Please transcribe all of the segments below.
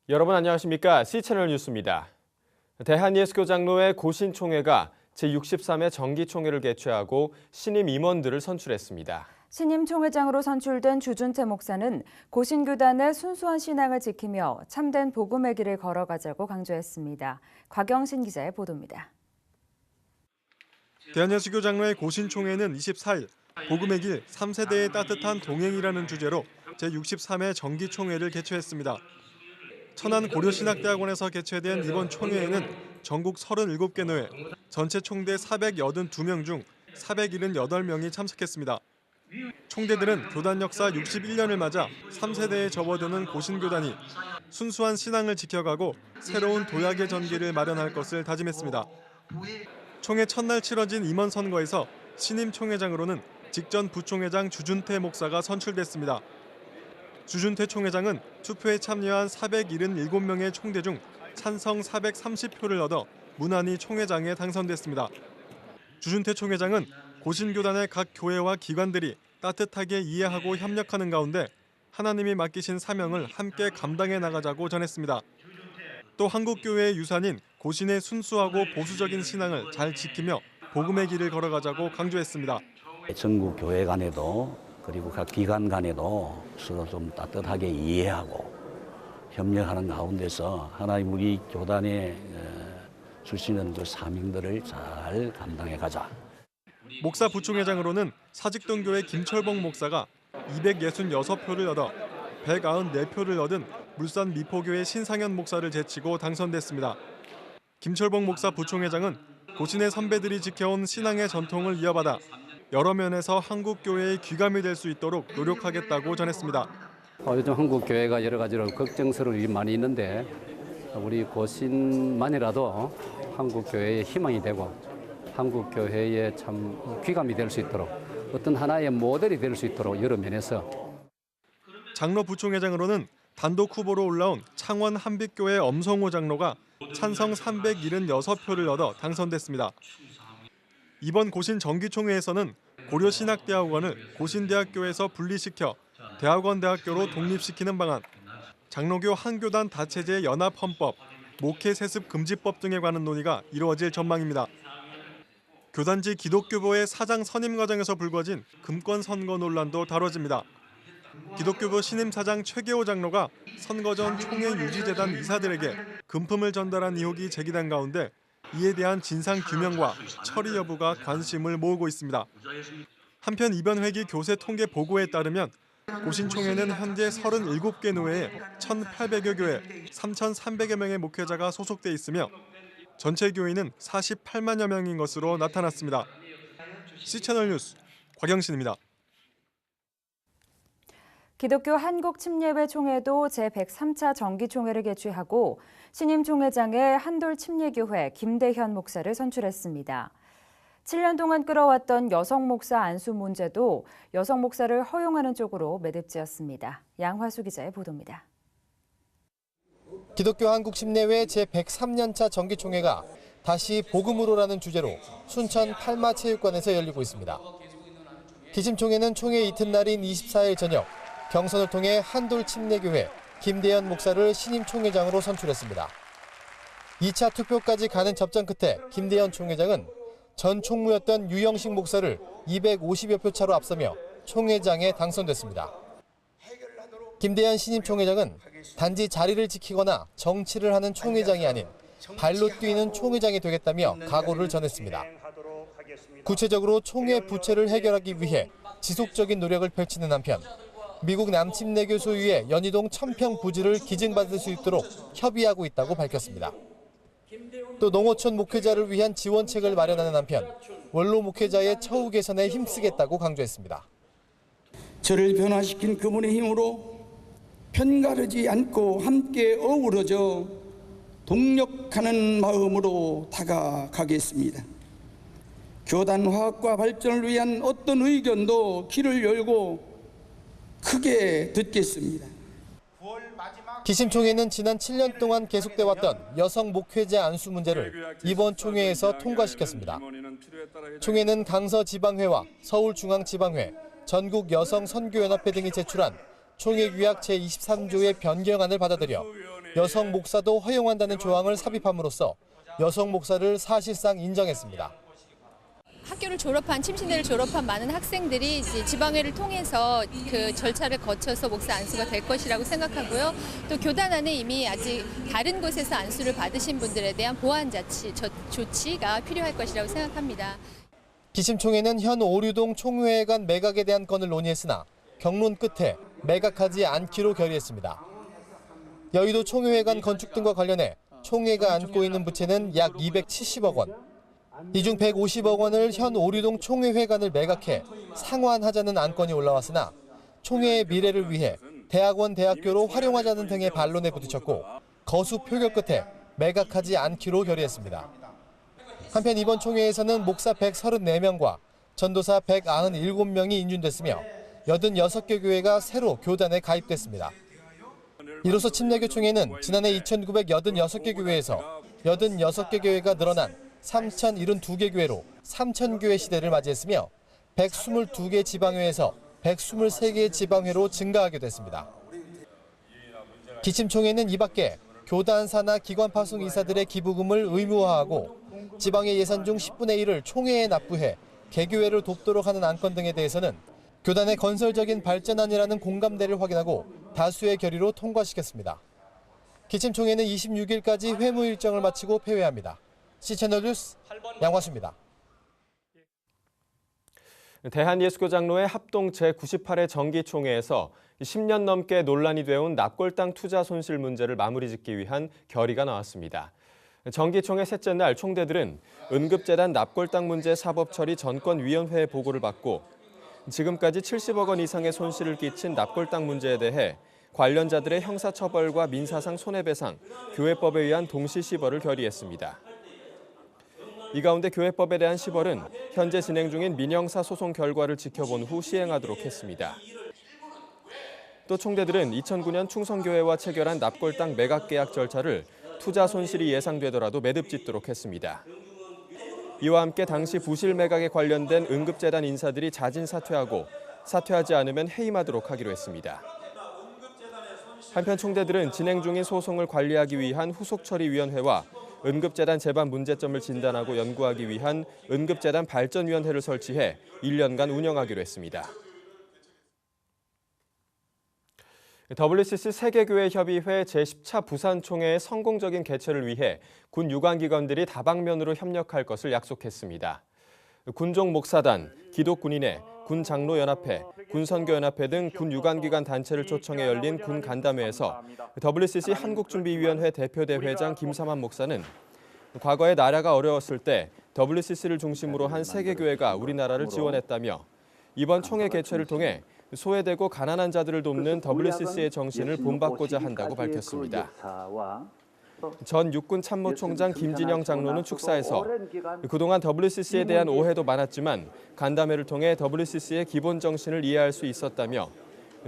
여러분 안녕하십니까? C채널 뉴스입니다. 대한예수교 장로회 고신총회가 제63회 정기총회를 개최하고 신임 임원들을 선출했습니다. 신임 총회장으로 선출된 주준태 목사는 고신교단의 순수한 신앙을 지키며 참된 복음의 길을 걸어가자고 강조했습니다. 곽영신 기자의 보도입니다. 대한예수교 장로회 고신총회는 24일 복음의 길 3세대의 따뜻한 동행이라는 주제로 제63회 정기총회를 개최했습니다. 천안 고려신학대학원에서 개최된 이번 총회에는 전국 37개 노회, 전체 총대 482명 중 478명이 참석했습니다. 총대들은 교단 역사 61년을 맞아 3세대에 접어드는 고신교단이 순수한 신앙을 지켜가고 새로운 도약의 전기를 마련할 것을 다짐했습니다. 총회 첫날 치러진 임원 선거에서 신임 총회장으로는 직전 부총회장 주준태 목사가 선출됐습니다. 주준태 총회장은 투표에 참여한 477명의 총대 중 찬성 430표를 얻어 무난히 총회장에 당선됐습니다. 주준태 총회장은 고신교단의 각 교회와 기관들이 따뜻하게 이해하고 협력하는 가운데 하나님이 맡기신 사명을 함께 감당해 나가자고 전했습니다. 또 한국교회의 유산인 고신의 순수하고 보수적인 신앙을 잘 지키며 복음의 길을 걸어가자고 강조했습니다. 전국 교회 간에도 그리고 각 기관 간에도 서로 좀 따뜻하게 이해하고 협력하는 가운데서 하나님 우리 교단에 주시는 그 사명들을 잘 감당해 가자. 목사 부총회장으로는 사직동교회 김철봉 목사가 266표를 얻어 194표를 얻은 물산 미포교회 신상현 목사를 제치고 당선됐습니다. 김철봉 목사 부총회장은 고신의 선배들이 지켜온 신앙의 전통을 이어받아 여러 면에서 한국교회의 귀감이 될 수 있도록 노력하겠다고 전했습니다. 요즘 한국교회가 여러 가지로 걱정스러운 일이 많이 있는데 우리 고신만이라도 한국교회의 희망이 되고 한국교회의 참 귀감이 될 수 있도록 어떤 하나의 모델이 될 수 있도록 여러 면에서. 장로 부총회장으로는 단독 후보로 올라온 창원 한빛교회 엄성호 장로가 찬성 376표를 얻어 당선됐습니다. 이번 고신 정기총회에서는 고려신학대학원을 고신대학교에서 분리시켜 대학원대학교로 독립시키는 방안, 장로교 한교단 다체제 연합헌법, 목회세습금지법 등에 관한 논의가 이루어질 전망입니다. 교단지 기독교부의 사장 선임 과정에서 불거진 금권 선거 논란도 다뤄집니다. 기독교부 신임 사장 최계호 장로가 선거 전 총회 유지재단 이사들에게 금품을 전달한 의혹이 제기된 가운데 이에 대한 진상 규명과 처리 여부가 관심을 모으고 있습니다. 한편 이번 회기 교세 통계 보고에 따르면 고신총회는 현재 37개 노회에 1,800여 교회, 3,300여 명의 목회자가 소속돼 있으며 전체 교인은 48만여 명인 것으로 나타났습니다. C채널 뉴스 곽영신입니다. 기독교 한국침례회 총회도 제103차 정기총회를 개최하고 신임 총회장에 한돌침례교회 김대현 목사를 선출했습니다. 7년 동안 끌어왔던 여성 목사 안수 문제도 여성 목사를 허용하는 쪽으로 매듭지었습니다. 양화수 기자의 보도입니다. 기독교 한국침례회 제103년차 정기총회가 다시 복음으로라는 주제로 순천 팔마체육관에서 열리고 있습니다. 기심총회는 총회 이튿날인 24일 저녁 경선을 통해 한돌침례교회 김대현 목사를 신임 총회장으로 선출했습니다. 2차 투표까지 가는 접전 끝에 김대현 총회장은 전 총무였던 유영식 목사를 250여 표 차로 앞서며 총회장에 당선됐습니다. 김대현 신임 총회장은 단지 자리를 지키거나 정치를 하는 총회장이 아닌 발로 뛰는 총회장이 되겠다며 각오를 전했습니다. 구체적으로 총회 부채를 해결하기 위해 지속적인 노력을 펼치는 한편 미국 남침례교 소유의 연희동 천평 부지를 기증받을 수 있도록 협의하고 있다고 밝혔습니다. 또 농어촌 목회자를 위한 지원책을 마련하는 한편 원로 목회자의 처우 개선에 힘쓰겠다고 강조했습니다. 저를 변화시킨 그분의 힘으로 편가르지 않고 함께 어우러져 동력하는 마음으로 다가가겠습니다. 교단 화합과 발전을 위한 어떤 의견도 귀를 열고 크게 듣겠습니다. 기심 총회는 지난 7년 동안 계속돼 왔던 여성 목회자 안수 문제를 이번 총회에서 통과시켰습니다. 총회는 강서지방회와 서울중앙지방회, 전국여성선교연합회 등이 제출한 총회규약 제23조의 변경안을 받아들여 여성 목사도 허용한다는 조항을 삽입함으로써 여성 목사를 사실상 인정했습니다. 학교를 졸업한 침신대를 졸업한 많은 학생들이 이제 지방회를 통해서 그 절차를 거쳐서 목사 안수가 될 것이라고 생각하고요. 또 교단 안에 이미 아직 다른 곳에서 안수를 받으신 분들에 대한 보완 조치가 필요할 것이라고 생각합니다. 기심총회는 현 오류동 총회관 매각에 대한 건을 논의했으나 경론 끝에 매각하지 않기로 결의했습니다. 여의도 총회관 건축 등과 관련해 총회가 안고 있는 부채는 약 270억 원. 이 중 150억 원을 현 오류동 총회회관을 매각해 상환하자는 안건이 올라왔으나 총회의 미래를 위해 대학원 대학교로 활용하자는 등의 반론에 부딪혔고 거수 표결 끝에 매각하지 않기로 결의했습니다. 한편 이번 총회에서는 목사 134명과 전도사 197명이 인준됐으며 86개 교회가 새로 교단에 가입됐습니다. 이로써 침례교 총회는 지난해 2,986개 교회에서 86개 교회가 늘어난 3,072개 교회로 3,000교회 시대를 맞이했으며 122개 지방회에서 123개 지방회로 증가하게 됐습니다. 기침총회는 이 밖에 교단사나 기관 파송 이사들의 기부금을 의무화하고 지방회 예산 중 10분의 1을 총회에 납부해 개교회를 돕도록 하는 안건 등에 대해서는 교단의 건설적인 발전안이라는 공감대를 확인하고 다수의 결의로 통과시켰습니다. 기침총회는 26일까지 회무 일정을 마치고 폐회합니다. C채널 뉴스 양화수입니다. 대한예수교장로회 합동 제98회 정기총회에서 10년 넘게 논란이 되어온 납골당 투자 손실 문제를 마무리짓기 위한 결의가 나왔습니다. 정기총회 셋째 날 총대들은 은급재단 납골당 문제 사법처리 전권위원회의 보고를 받고 지금까지 70억 원 이상의 손실을 끼친 납골당 문제에 대해 관련자들의 형사처벌과 민사상 손해배상, 교회법에 의한 동시시벌을 결의했습니다. 이 가운데 교회법에 대한 시벌은 현재 진행 중인 민형사 소송 결과를 지켜본 후 시행하도록 했습니다. 또 총대들은 2009년 충성교회와 체결한 납골당 매각 계약 절차를 투자 손실이 예상되더라도 매듭짓도록 했습니다. 이와 함께 당시 부실 매각에 관련된 응급재단 인사들이 자진 사퇴하고 사퇴하지 않으면 해임하도록 하기로 했습니다. 한편 총대들은 진행 중인 소송을 관리하기 위한 후속처리위원회와 응급재단 재반 문제점을 진단하고 연구하기 위한 응급재단 발전위원회를 설치해 1년간 운영하기로 했습니다. WCC 세계교회협의회 제10차 부산총회의 성공적인 개최를 위해 군 유관기관들이 다방면으로 협력할 것을 약속했습니다. 군종 목사단, 기독군인회, 군장로연합회, 군선교연합회 등 군 유관기관 단체를 초청해 열린 군 간담회에서 WCC 한국준비위원회 대표대회장 김삼환 목사는 과거에 나라가 어려웠을 때 WCC를 중심으로 한 세계교회가 우리나라를 지원했다며 이번 총회 개최를 통해 소외되고 가난한 자들을 돕는 WCC의 정신을 본받고자 한다고 밝혔습니다. 전 육군 참모총장 김진영 장로는 축사에서 그동안 WCC에 대한 오해도 많았지만 간담회를 통해 WCC의 기본 정신을 이해할 수 있었다며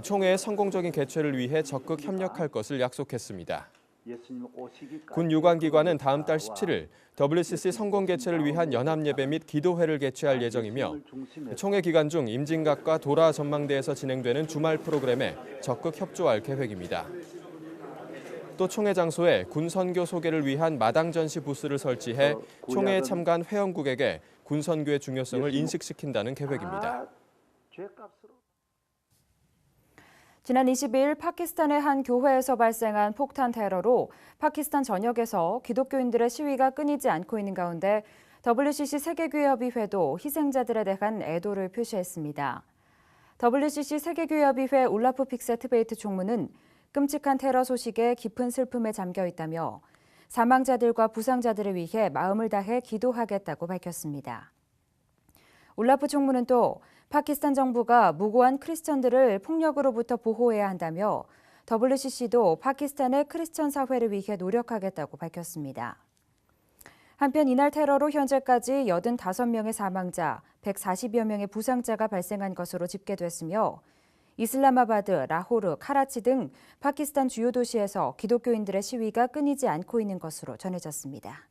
총회의 성공적인 개최를 위해 적극 협력할 것을 약속했습니다. 군 유관기관은 다음 달 17일 WCC 성공 개최를 위한 연합예배 및 기도회를 개최할 예정이며 총회 기간 중 임진각과 도라 전망대에서 진행되는 주말 프로그램에 적극 협조할 계획입니다. 또 총회 장소에 군 선교 소개를 위한 마당 전시 부스를 설치해 총회에 참가한 회원국에게 군 선교의 중요성을 인식시킨다는 계획입니다. 지난 22일 파키스탄의 한 교회에서 발생한 폭탄 테러로 파키스탄 전역에서 기독교인들의 시위가 끊이지 않고 있는 가운데 WCC 세계교회협의회도 희생자들에 대한 애도를 표시했습니다. WCC 세계교회협의회 울라프 픽세트베이트 총무는 끔찍한 테러 소식에 깊은 슬픔에 잠겨 있다며 사망자들과 부상자들을 위해 마음을 다해 기도하겠다고 밝혔습니다. 울라프 총무는 또 파키스탄 정부가 무고한 크리스천들을 폭력으로부터 보호해야 한다며 WCC도 파키스탄의 크리스천 사회를 위해 노력하겠다고 밝혔습니다. 한편 이날 테러로 현재까지 85명의 사망자, 140여 명의 부상자가 발생한 것으로 집계됐으며 이슬라마바드, 라호르, 카라치 등 파키스탄 주요 도시에서 기독교인들의 시위가 끊이지 않고 있는 것으로 전해졌습니다.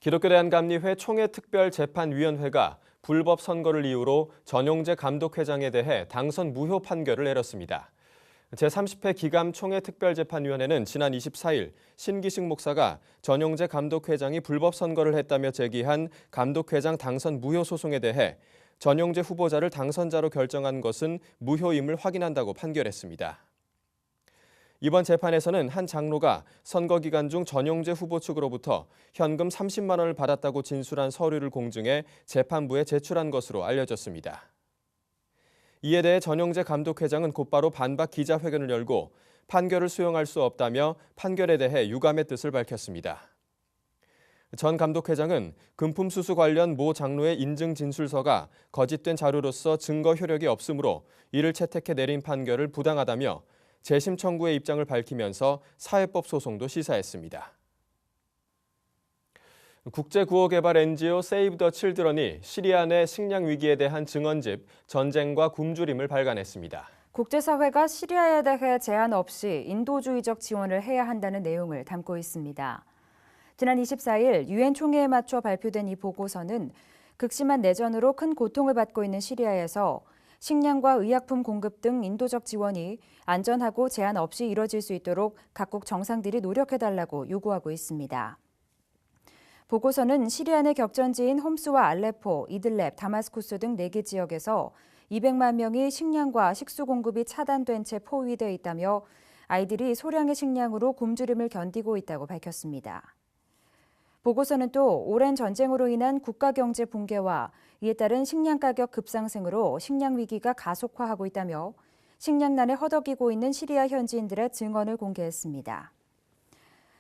기독교대한감리회 총회특별재판위원회가 불법 선거를 이유로 전용재 감독회장에 대해 당선 무효 판결을 내렸습니다. 제30회 기감 총회특별재판위원회는 지난 24일 신기식 목사가 전용재 감독회장이 불법 선거를 했다며 제기한 감독회장 당선 무효 소송에 대해 전용재 후보자를 당선자로 결정한 것은 무효임을 확인한다고 판결했습니다. 이번 재판에서는 한 장로가 선거 기간 중 전용재 후보 측으로부터 현금 30만 원을 받았다고 진술한 서류를 공증해 재판부에 제출한 것으로 알려졌습니다. 이에 대해 전용재 감독회장은 곧바로 반박 기자회견을 열고 판결을 수용할 수 없다며 판결에 대해 유감의 뜻을 밝혔습니다. 전 감독회장은 금품 수수 관련 모 장로의 인증 진술서가 거짓된 자료로서 증거 효력이 없으므로 이를 채택해 내린 판결을 부당하다며 재심 청구의 입장을 밝히면서 사회법 소송도 시사했습니다. 국제구호개발 NGO 세이브 더 칠드런이 시리아 내 식량 위기에 대한 증언집 전쟁과 굶주림을 발간했습니다. 국제사회가 시리아에 대해 제한 없이 인도주의적 지원을 해야 한다는 내용을 담고 있습니다. 지난 24일 유엔 총회에 맞춰 발표된 이 보고서는 극심한 내전으로 큰 고통을 받고 있는 시리아에서 식량과 의약품 공급 등 인도적 지원이 안전하고 제한 없이 이뤄질 수 있도록 각국 정상들이 노력해달라고 요구하고 있습니다. 보고서는 시리아 내 격전지인 홈스와 알레포, 이들렙, 다마스쿠스 등 4개 지역에서 200만 명이 식량과 식수 공급이 차단된 채 포위되어 있다며 아이들이 소량의 식량으로 굶주림을 견디고 있다고 밝혔습니다. 보고서는 또 오랜 전쟁으로 인한 국가 경제 붕괴와 이에 따른 식량 가격 급상승으로 식량 위기가 가속화하고 있다며 식량난에 허덕이고 있는 시리아 현지인들의 증언을 공개했습니다.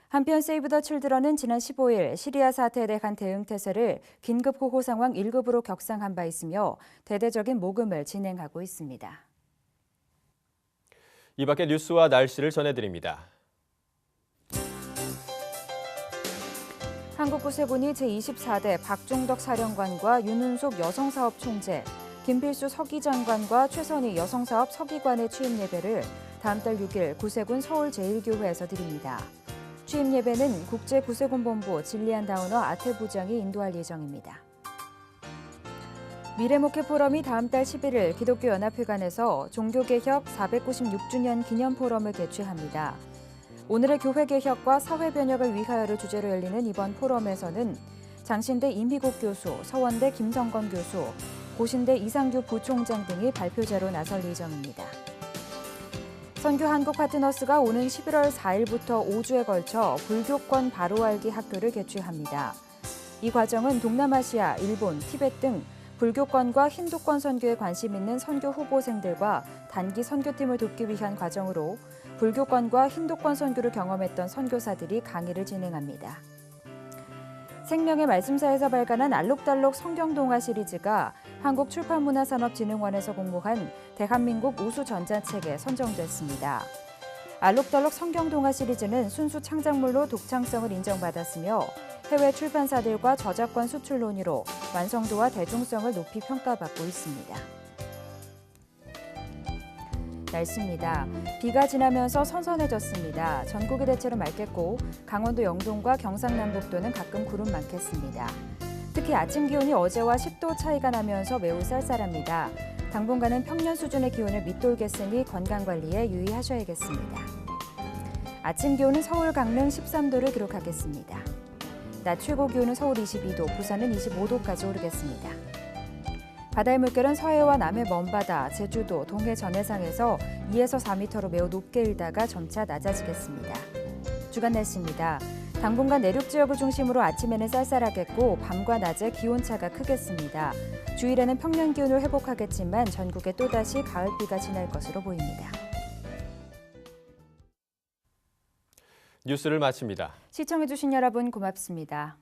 한편 세이브 더 칠드런은 지난 15일 시리아 사태에 대한 대응 태세를 긴급 호호 상황 1급으로 격상한 바 있으며 대대적인 모금을 진행하고 있습니다. 이 밖의 뉴스와 날씨를 전해드립니다. 한국구세군이 제24대 박종덕 사령관과 윤은숙 여성사업총재, 김필수 서기장관과 최선희 여성사업 서기관의 취임 예배를 다음 달 6일 구세군 서울제일교회에서 드립니다. 취임 예배는 국제구세군본부 진리안 다우너 아태부장이 인도할 예정입니다. 미래목회 포럼이 다음 달 11일 기독교연합회관에서 종교개혁 496주년 기념포럼을 개최합니다. 오늘의 교회개혁과 사회변혁을 위하여를 주제로 열리는 이번 포럼에서는 장신대 임희국 교수, 서원대 김성건 교수, 고신대 이상규 부총장 등이 발표자로 나설 예정입니다. 선교 한국 파트너스가 오는 11월 4일부터 5주에 걸쳐 불교권 바로알기 학교를 개최합니다. 이 과정은 동남아시아, 일본, 티벳 등 불교권과 힌두권 선교에 관심 있는 선교 후보생들과 단기 선교팀을 돕기 위한 과정으로 불교권과 힌두권 선교를 경험했던 선교사들이 강의를 진행합니다. 생명의 말씀사에서 발간한 알록달록 성경동화 시리즈가 한국출판문화산업진흥원에서 공모한 대한민국 우수 전자책에 선정됐습니다. 알록달록 성경동화 시리즈는 순수 창작물로 독창성을 인정받았으며 해외 출판사들과 저작권 수출 논의로 완성도와 대중성을 높이 평가받고 있습니다. 날씨입니다. 비가 지나면서 선선해졌습니다. 전국이 대체로 맑겠고 강원도 영동과 경상남북도는 가끔 구름 많겠습니다. 특히 아침 기온이 어제와 10도 차이가 나면서 매우 쌀쌀합니다. 당분간은 평년 수준의 기온을 밑돌겠으니 건강관리에 유의하셔야겠습니다. 아침 기온은 서울, 강릉 13도를 기록하겠습니다. 낮 최고 기온은 서울 22도, 부산은 25도까지 오르겠습니다. 바다의 물결은 서해와 남해 먼바다, 제주도, 동해 전해상에서 2에서 4m로 매우 높게 일다가 점차 낮아지겠습니다. 주간 날씨입니다. 당분간 내륙 지역을 중심으로 아침에는 쌀쌀하겠고 밤과 낮에 기온차가 크겠습니다. 주일에는 평년 기온을 회복하겠지만 전국에 또다시 가을비가 지날 것으로 보입니다. 뉴스를 마칩니다. 시청해주신 여러분 고맙습니다.